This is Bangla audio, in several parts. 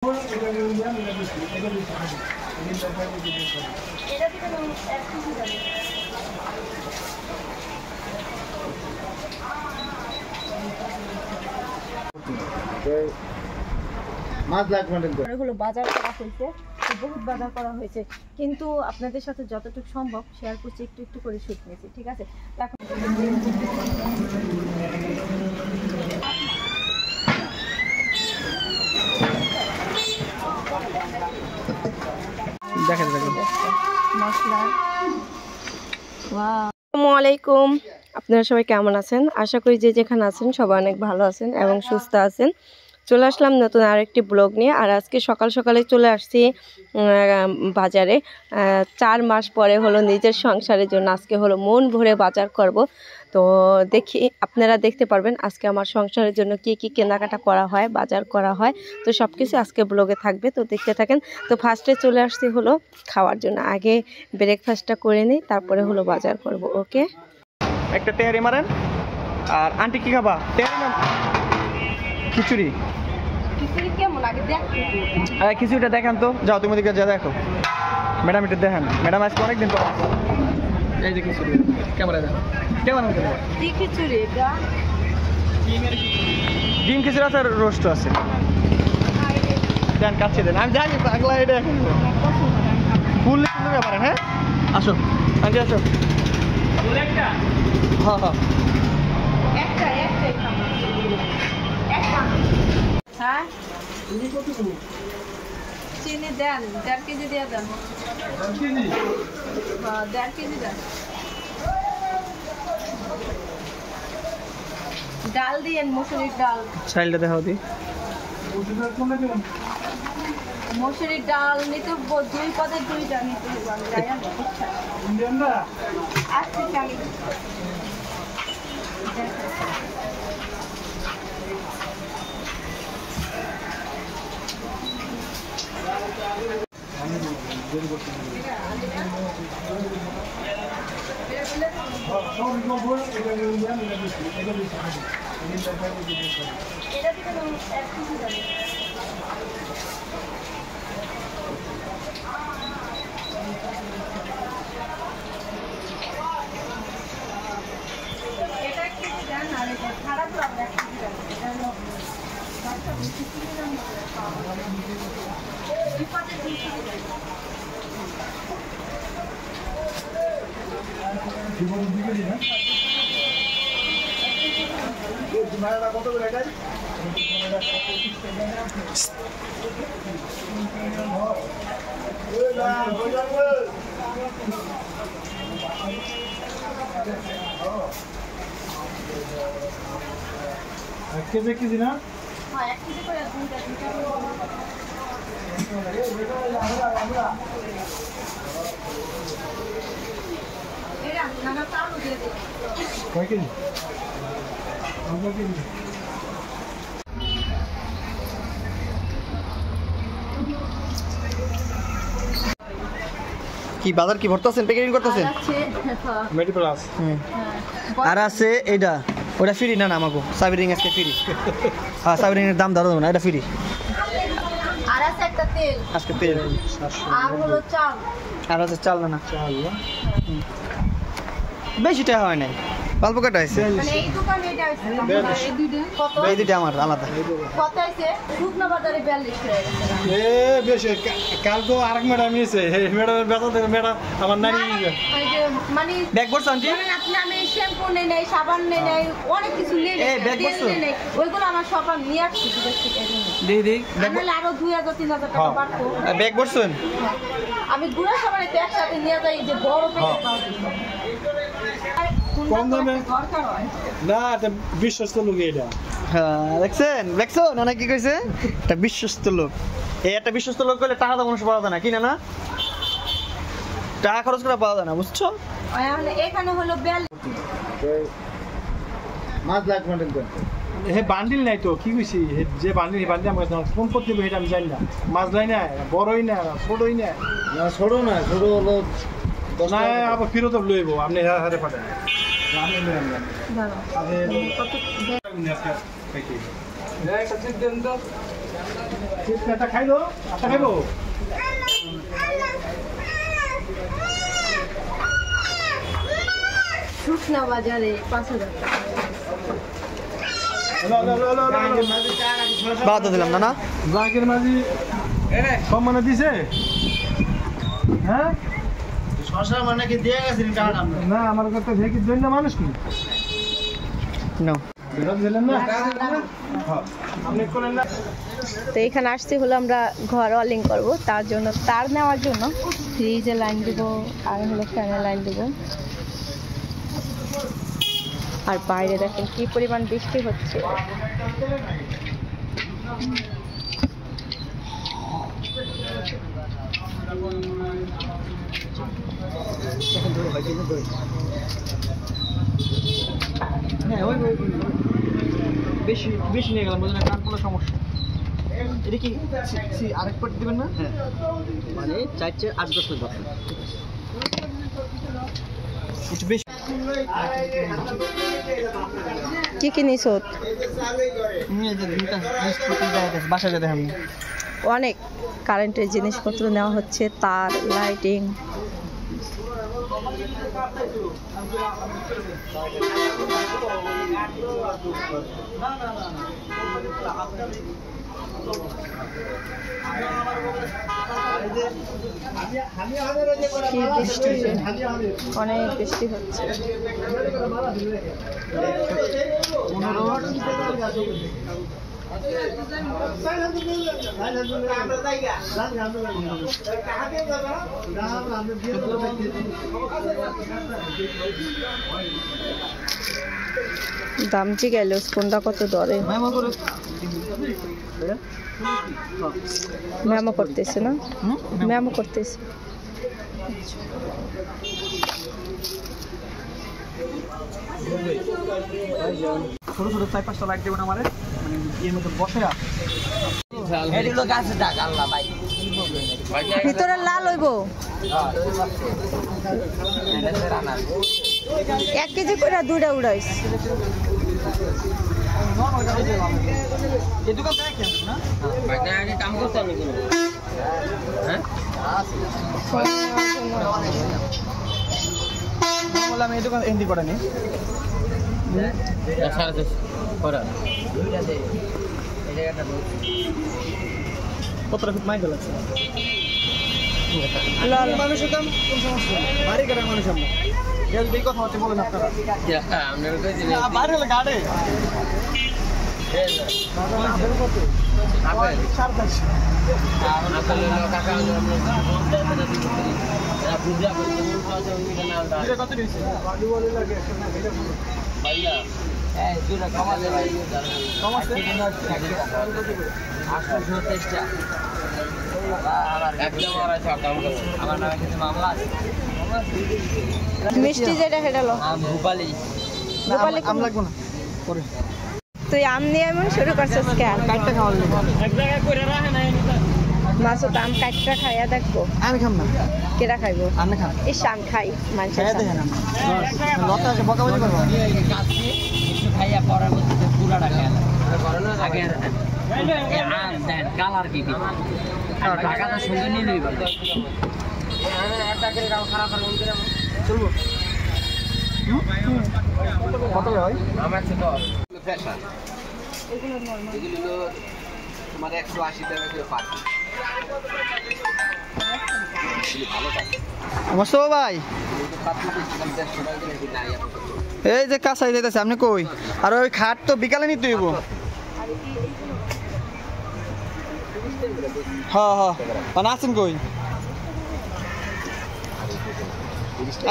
বাজার করা হয়েছে, বহুত বাজার করা হয়েছে, কিন্তু আপনাদের সাথে যতটুকু সম্ভব শেয়ার করছি, একটু একটু করে শুট নিয়েছি, ঠিক আছে? আসসালামু আলাইকুম, আপনারা সবাই কেমন আছেন? আশা করি যে যেখানে আছেন সবাই অনেক ভালো আছেন এবং সুস্থ আছেন। চলে আসলাম নতুন আরেকটি ব্লগ নিয়ে। আর আজকে সকাল সকালে চলে আসছি বাজারে। 4 মাস পরে হলো নিজের সংসারের জন্য আজকে হলো মন ভরে বাজার করব। তো দেখি, আপনারা দেখতে পারবেন আজকে আমার সংসারের জন্য কি কি কেনাকাটা করা হয়, বাজার করা হয়। তো সব কিছু আজকে ব্লগে থাকবে, তো দেখতে থাকেন। তো ফার্স্টে চলে আসছি হলো খাওয়ার জন্য, আগে ব্রেকফাস্টটা করে নিই, তারপরে হলো বাজার করব। ওকে, একটা তেহারি মারেন। আর আন্টি কি খাবা? তেহারি না খিচুড়ি? খিচুড়িটা দেখান তো, যাও তুমি দিকে যা দেখো। ম্যাডাম এটা দেখেন, ম্যাডাম আজকে অনেকদিন পর। এই যে খিচুড়ি, ক্যামেরা দেন। কেমন কি খিচুড়ি? এটা ডিম খিচুড়ি আছে, রোস্ট আছে। দেন, কাছে দেন। আমি জানি পাগলা, এটা এখন ফুল কিন্তু ব্যাপারে। হ্যাঁ, আসো আন্টি, আসো। হ্যাঁ হ্যাঁ, হ্যাঁ চিনি দেন, 1.5 কেজি দিয়ে দেন। 1.5 কেজি দেন। ডাল দিয়েন, মসুরির ডাল। চাইল্ডটা দেখাও দি। মসুরির ডাল নিতে 2 পদের 2টা নিতে হবে। আজকে চালি খারাপ লাগবে। কত করে এটা? কেজি না? হ্যাঁ, 1 কেজি করে 2টা। কয় কেজি? কি বাজার কি ভরতেছেন, প্যাকেটিং করতেছেন? আর আছে এইটা, ওটা ফ্রি না? না আমাকে সাবিরিং আজকে ফ্রি। হ্যাঁ, সাবিরিংয়ের দাম ধরো না, এটা ফ্রি। আর আছে একটা তেল, আজকে তেল। আর হলো চাল। আর আছে চাল না? চাল বেশি টাকা হয় নাই, অল্প কাটা হয়েছে। মানে এই দোকানে এটা আছে, এই দুইটা কত? এই দুইটা আমার আলাদা। কত আছে? শুকনো বাজারে 42 হয়ে গেছে। এ বেশি কাল তো আরেক ম্যাডাম এসে, ম্যাডামের বেতন থেকে ম্যাডাম আমার নানি এই যে মানে ব্যাগ করছ আন্টি? আপনি আমি শ্যাম্পু নেই নাই, সাবান নেই নাই, অনেক কিছু নেই নাই, তেল নেই নাই, ওইগুলো আমার সব আমি নিয়ে আসছি বিদেশ থেকে। দিদি নাহলে আরো 2000-3000 টাকা বাড়তো। ব্যাগ করছেন? আমি গুঁড়া সাবান তো একসাথে নিয়ে যাই, যে বড় প্যাকেট পাওয়া কম দামে না, এটা বিশ্বস্ত লোক। এটা হ্যাঁ, দেখছো না কি কইছে? একটা বিশ্বস্ত লোক। এই একটা বিশ্বস্ত লোক করলে টাকা তো মানুষ পাওয়া যায় না, কিনা না? টাকা খরচ করে পাওয়া যায় না, বুঝছো? এখানে হলো বেল মাছ লাগবে না। হে বান্ডিল নাই তো, কি কইছি? যে বান্ডিল আমার কাছে কোন করতে হবে এটা আমি জানি না। মাছ লাই না, বড়ই না, ছোটই না। না ছোট না, ছোট হলো না, আবার ফিরত লইব। আপনি হারে পাঠান। এটা খাইলো আটা খাইবো শুকনা বাজারে 5,000 টাকা। বাদ দিলাম না না জাকির মাঝি সম্মানে দিছে হ্যাঁ শশা মানে কি দিয়ে গেছেন টাকা না আমার কাছে ভেকির জন্য মানুষ কি নাও বেরোত দিলেন না হ্যাঁ আপনি করেন না তো এখানে আসতে হলো আমরা ঘর ওয়ালিং করব, তার জন্য তার নেওয়ার জন্য ফ্রিজে লাইন দেবো আর হলো ফ্যানে লাইন দেবো। আর বাইরে দেখেন কি পরিমাণ বৃষ্টি হচ্ছে। হ্যাঁ ওই বেশি বেশি নিয়ে গেলাম বুঝলেন কান কোনো সমস্যা এটা কি আরেক পাট দিবেন না হ্যাঁ মানে 4-8-10 বছর একটু বেশি কি কি নিছো? বাসায় যেতে হবে অনেক কারেন্টের জিনিসপত্র নেওয়া হচ্ছে, তার, লাইটিং। কি বৃষ্টি, অনেক বৃষ্টি হচ্ছে। দামটি গেল কোনটা কত দরে মেমো করতেছে না, মেমো করতেছে। ছোট ছোট 4-5টা লাইট দেবেন আমারে মানে এর মধ্যে বসে ভিতরে লাল হইব 1 কেজি করে 2টা উড়াইস। এই দোকান থেকে না আগে কাম করতে হবে হ্যাঁ বললাম এই দোকান এন্ডি করে নি 4.5 করা দুইটা দে এই জায়গাটা কতটা ফিট মাইন্ড লাগছে লাল মানুষের দাম কোন সমস্যা বাড়ি কাটার মানুষ আমরা এই কথা হচ্ছে বলেন আপনারা আমরা কই দিই বাইরে হলে গাড়ে আপেল সারদাস আপেল কাকা আমরা বুঝা করতে বলতে ওইটা নামটা এটা কত দিয়েছে বাড়ি বলে লাগে ভাইয়া এই দুটা কমালে ভাই কমাচ্ছে 823 টা একদম আর আছে কাম করো আমার নামে কিছু মামলা আছে মিষ্টি যেটা হেডালো ভূপালি গোপালে আম লাগবো না পরে তুই আম নিয়ে এমন শুরু করছিস কেন? কাটটা খাওয়ার লাগবে এক জায়গায় কইরা রাখে না মাসুদ আম কাটটা খাইয়া দেখবো আমি খাম না কেরা খাইবো? আপনি খান ইস আম খাই মানুষের খাইয়া সামনে। দেখেন লতা আছে বকা বলি করবো কাছে একটু খাইয়া পরের মধ্যে পুরাটা খেয়াল আগে আম দেন কালার কি কি টাকাটা সঙ্গে নিয়ে লইব চলবো কত হয় আমার ছোট ফ্রেশার এগুলো তোমার 180 টাকা করে পার অবশ্য ভাই এই যে কাঁচাই যাইতেছে আপনি কই আর ওই খাট তো বিকালে নিতে হইব হ্যাঁ হ্যাঁ মানে আছেন কই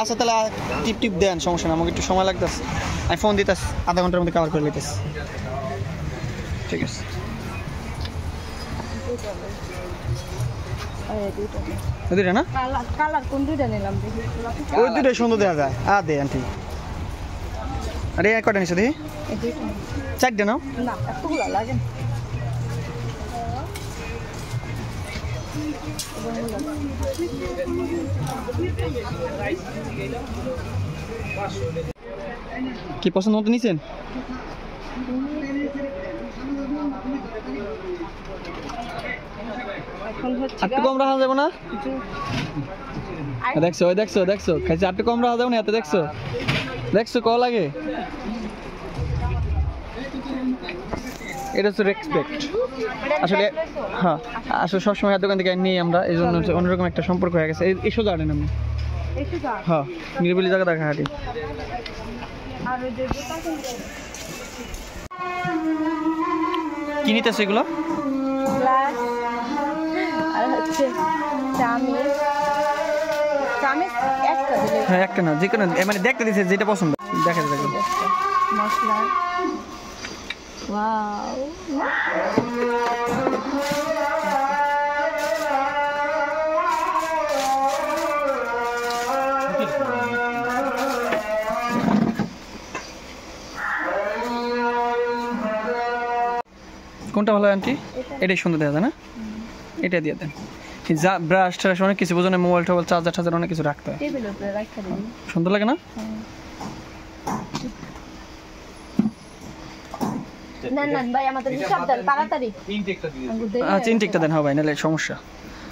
আচ্ছা তাহলে টিপ টিপ দেন সমস্যা না আমাকে একটু সময় লাগতেছে আমি ফোন দিতেছি আধা ঘন্টার মধ্যে কভার করে নিতেছি ঠিক আছে দুইটা না কালার কোন দুইটা নিলাম দেখি ওই দুইটাই সুন্দর দেখা যায় দে আন্টি আরে কটা নিছো দেখি এই দুইটা। 4টা নাও না এতগুলো লাগে না। কি পছন্দ মতো নিছেন এখন হচ্ছে একটু কম রাখা যাবে না? দেখছো ওই দেখছো দেখছো খাইছে একটু কম রাখা যাবে না এত দেখছো দেখছো ক লাগে এটা হচ্ছে রেসপেক্ট আসলে হ্যাঁ আসলে সবসময় দোকান থেকে নিই আমরা এই জন্য অন্যরকম একটা সম্পর্ক হয়ে গেছে এই সোজা আনেন আপনি হ্যাঁ নিরিবিলি জায়গা দেখা হাঁটি কি নিতেছে এগুলো আর হচ্ছে হ্যাঁ একটা না যে কোনো মানে দেখতে দিছে যেটা পছন্দ দেখা যাবে মশলা ওয়াও কোনটা ভালো আন্টি এটাই সুন্দর দেওয়া যায় না এটা দিয়ে দেন যা ব্রাশ ট্রাশ অনেক কিছু বোঝানো মোবাইল টোবাইল চার্জার টার্জার অনেক কিছু রাখতে হয় সুন্দর লাগে না আচ্ছা ইনটেকটা দেন হ্যাঁ ভাই নাহলে সমস্যা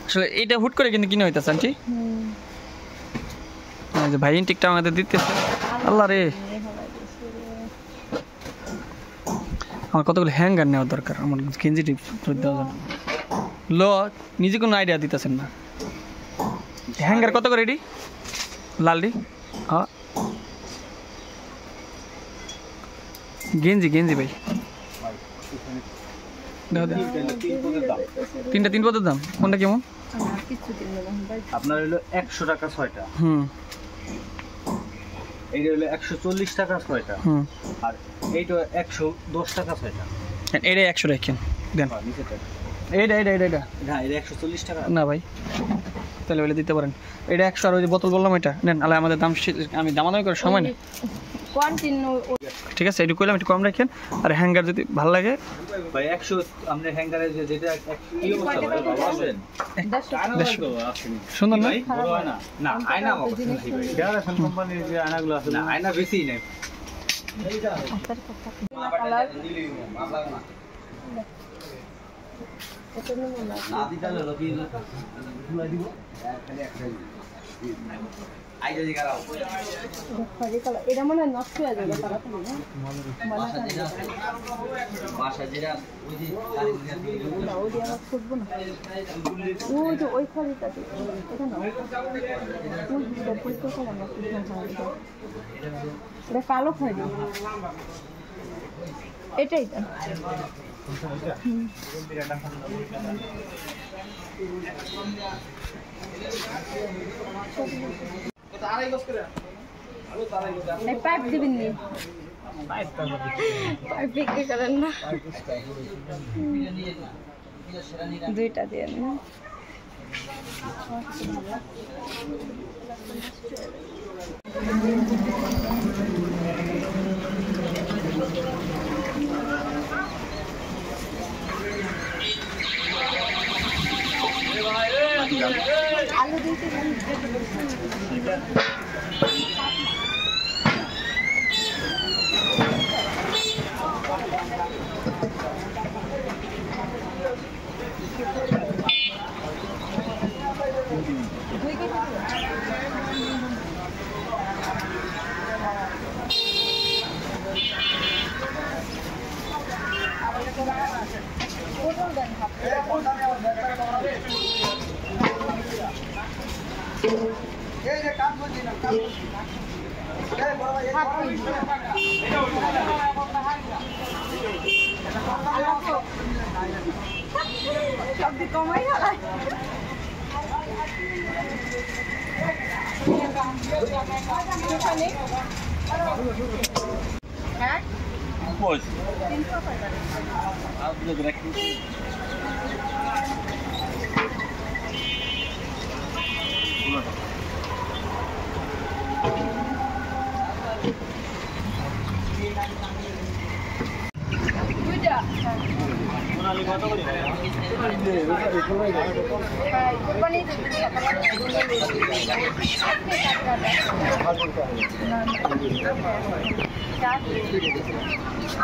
আসলে এটা হুট করে কিন্তু কিনে হইতেছে আন্টি যে ভাই ইনটেকটা আমাদের দিতেছে আল্লাহ রে আমার কতগুলো হ্যাঙ্গার নেওয়ার দরকার আমার গেঞ্জি টিপ দেওয়ার জন্য ল নিজে কোনো আইডিয়া দিতেছেন না হ্যাঙ্গার কত করে এটি লালডি হ্যাঁ গেঞ্জি গেঞ্জি ভাই তিনটা 3 পদের দাম কোনটা কেমন আপনার হলো 100 টাকা 6টা এইটা হলো 140 টাকা 6টা আর এইটা 110 টাকা 6টা এটা 100 রাখেন দেন এইটা হ্যাঁ এটা 140 টাকা না ভাই তাহলে বলে দিতে পারেন এটা 100 আর ওই যে বোতল বললাম এটা নেন আলে আমাদের দাম আমি দামাদামি করে সময় নেই ঠিক আছে একটু কইলাম একটু কম রাখেন আর হ্যাঙ্গার যদি ভালো লাগে ভাই 100 আপনি হ্যাঙ্গারে যেটা কি অবস্থা ভাই সুন্দর না বড় হয় না না আয়না আমার পছন্দ নাই ভাই ডেরাশন কোম্পানির যে আয়নাগুলো আছে না আয়না বেশি নাই এটা মনে হয় নষ্ট হয়ে যাবে ওই খড়িটাতে এটা কালো খড়ি এটাই তো পাইপ দিবেন নি পাইপ বিক্রি করেন না দুইটা দিয়ে না আলু দিতে কমাই হ্যাঁ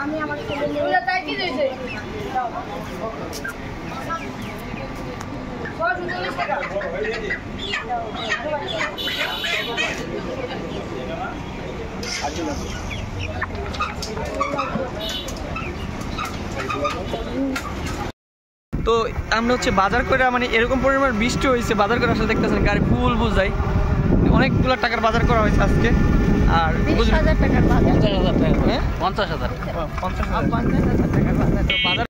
আমি আমার ছেলে তো আমরা হচ্ছে বাজার করে মানে এরকম পরিমাণ বৃষ্টি হয়েছে, বাজার করে আসলে দেখতেছেন গাড়ি ফুল বুঝাই, অনেকগুলো টাকার বাজার করা হয়েছে আজকে। আর 20,000 টাকার বাজার। 50,000 টাকা। হ্যাঁ? 50,000 50,000 50,000 টাকার বাজার। তো বাজার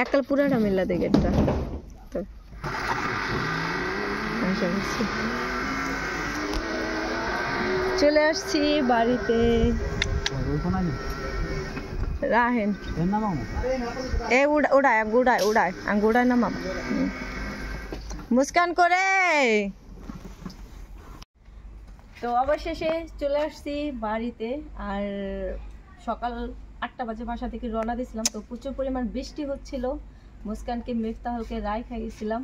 এককাল পুরাটা মিল্লা দে গেটটা তো আশা করছি। চলে আসছি বাড়িতে। রাহেন এ উড়ায় উড়ায় উড়ায় আঙ্গ উড়ায় না মামা মুস্কান করে। তো অবশেষে চলে আসছি বাড়িতে। আর সকাল 8টা বাজে বাসা থেকে রওনা দিয়েছিলাম। তো প্রচুর পরিমাণ বৃষ্টি হচ্ছিল, মুস্কানকে মিফতাহলকে রায় খাইয়েছিলাম।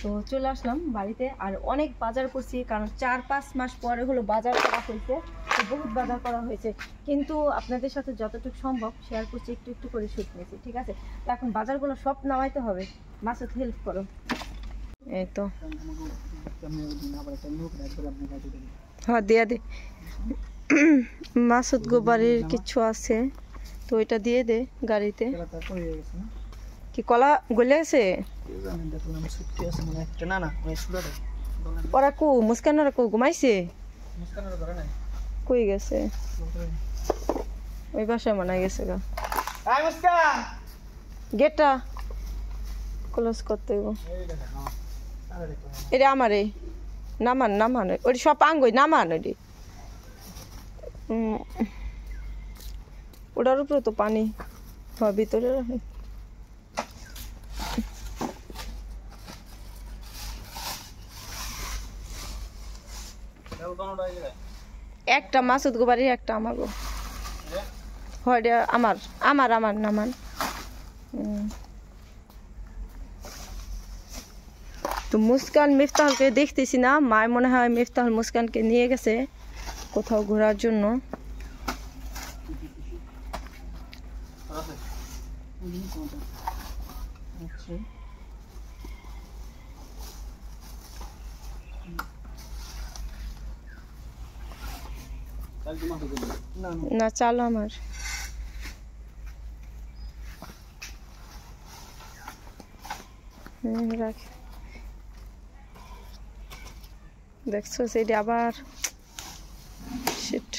তো চলে আসলাম বাড়িতে। আর অনেক বাজার করছি, কারণ 4-5 মাস পরে হলো বাজার করা হয়েছে। তো বহুত বাজার করা হয়েছে, কিন্তু আপনাদের সাথে যতটুকু সম্ভব শেয়ার করছি, একটু একটু করে শুট নিয়েছি, ঠিক আছে? তো এখন বাজারগুলো সব নামাইতে হবে। মাসুদ হেল্প করো। এই তো হ্যাঁ দিয়া দে। মাসুদ গোবারের কিছু আছে তো ওইটা দিয়ে দে গাড়িতে। কি কলা গলে আছে? ওরা কু মুস্কানরা কু ঘুমাইছে? কই গেছে? ওই বাসায় মনে গেছে গা। গেটটা ক্লোজ করতে হইব। এটা আমারে নামান নামান, ওই সব আঙ্গই নামান। ওই ওটার উপরে তো পানি ভিতরে রাখে। একটা মাসুদ গোবারি, একটা আমার গো। হয় আমার আমার আমার নামান। তো মুস্কান মিফতাহলকে দেখতেছি না, মায় মনে হয় মিফতাহল মুস্কানকে নিয়ে গেছে কোথাও ঘোরার জন্য। না চালো আমার। রাখ, দেখছো সেটা আবার শিট।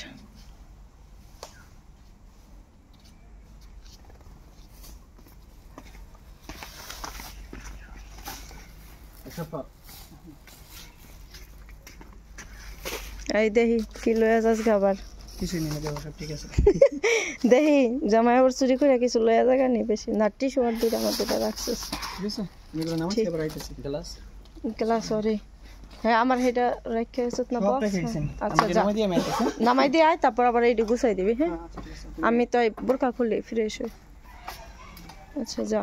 এই দেখি কি লয়ে যাস খাবার। কিছুই নেই, সব ঠিক আছে। দেখি জামাই আবার চুরি করে কিছু লয়ে জায়গা নেই বেশি না। টিস্যু আর দুটা আমার দুটা রাখছিস গ্লাস। ওরে হ্যাঁ আমার সেটা রেখে গেছত না বক্স। আচ্ছা যা নামাই দিয়ে আয়, তারপর আবার এইটা গুছাই দিবি। হ্যাঁ আমি তো বোরকা খুললে ফ্রেশ হই। আচ্ছা যা।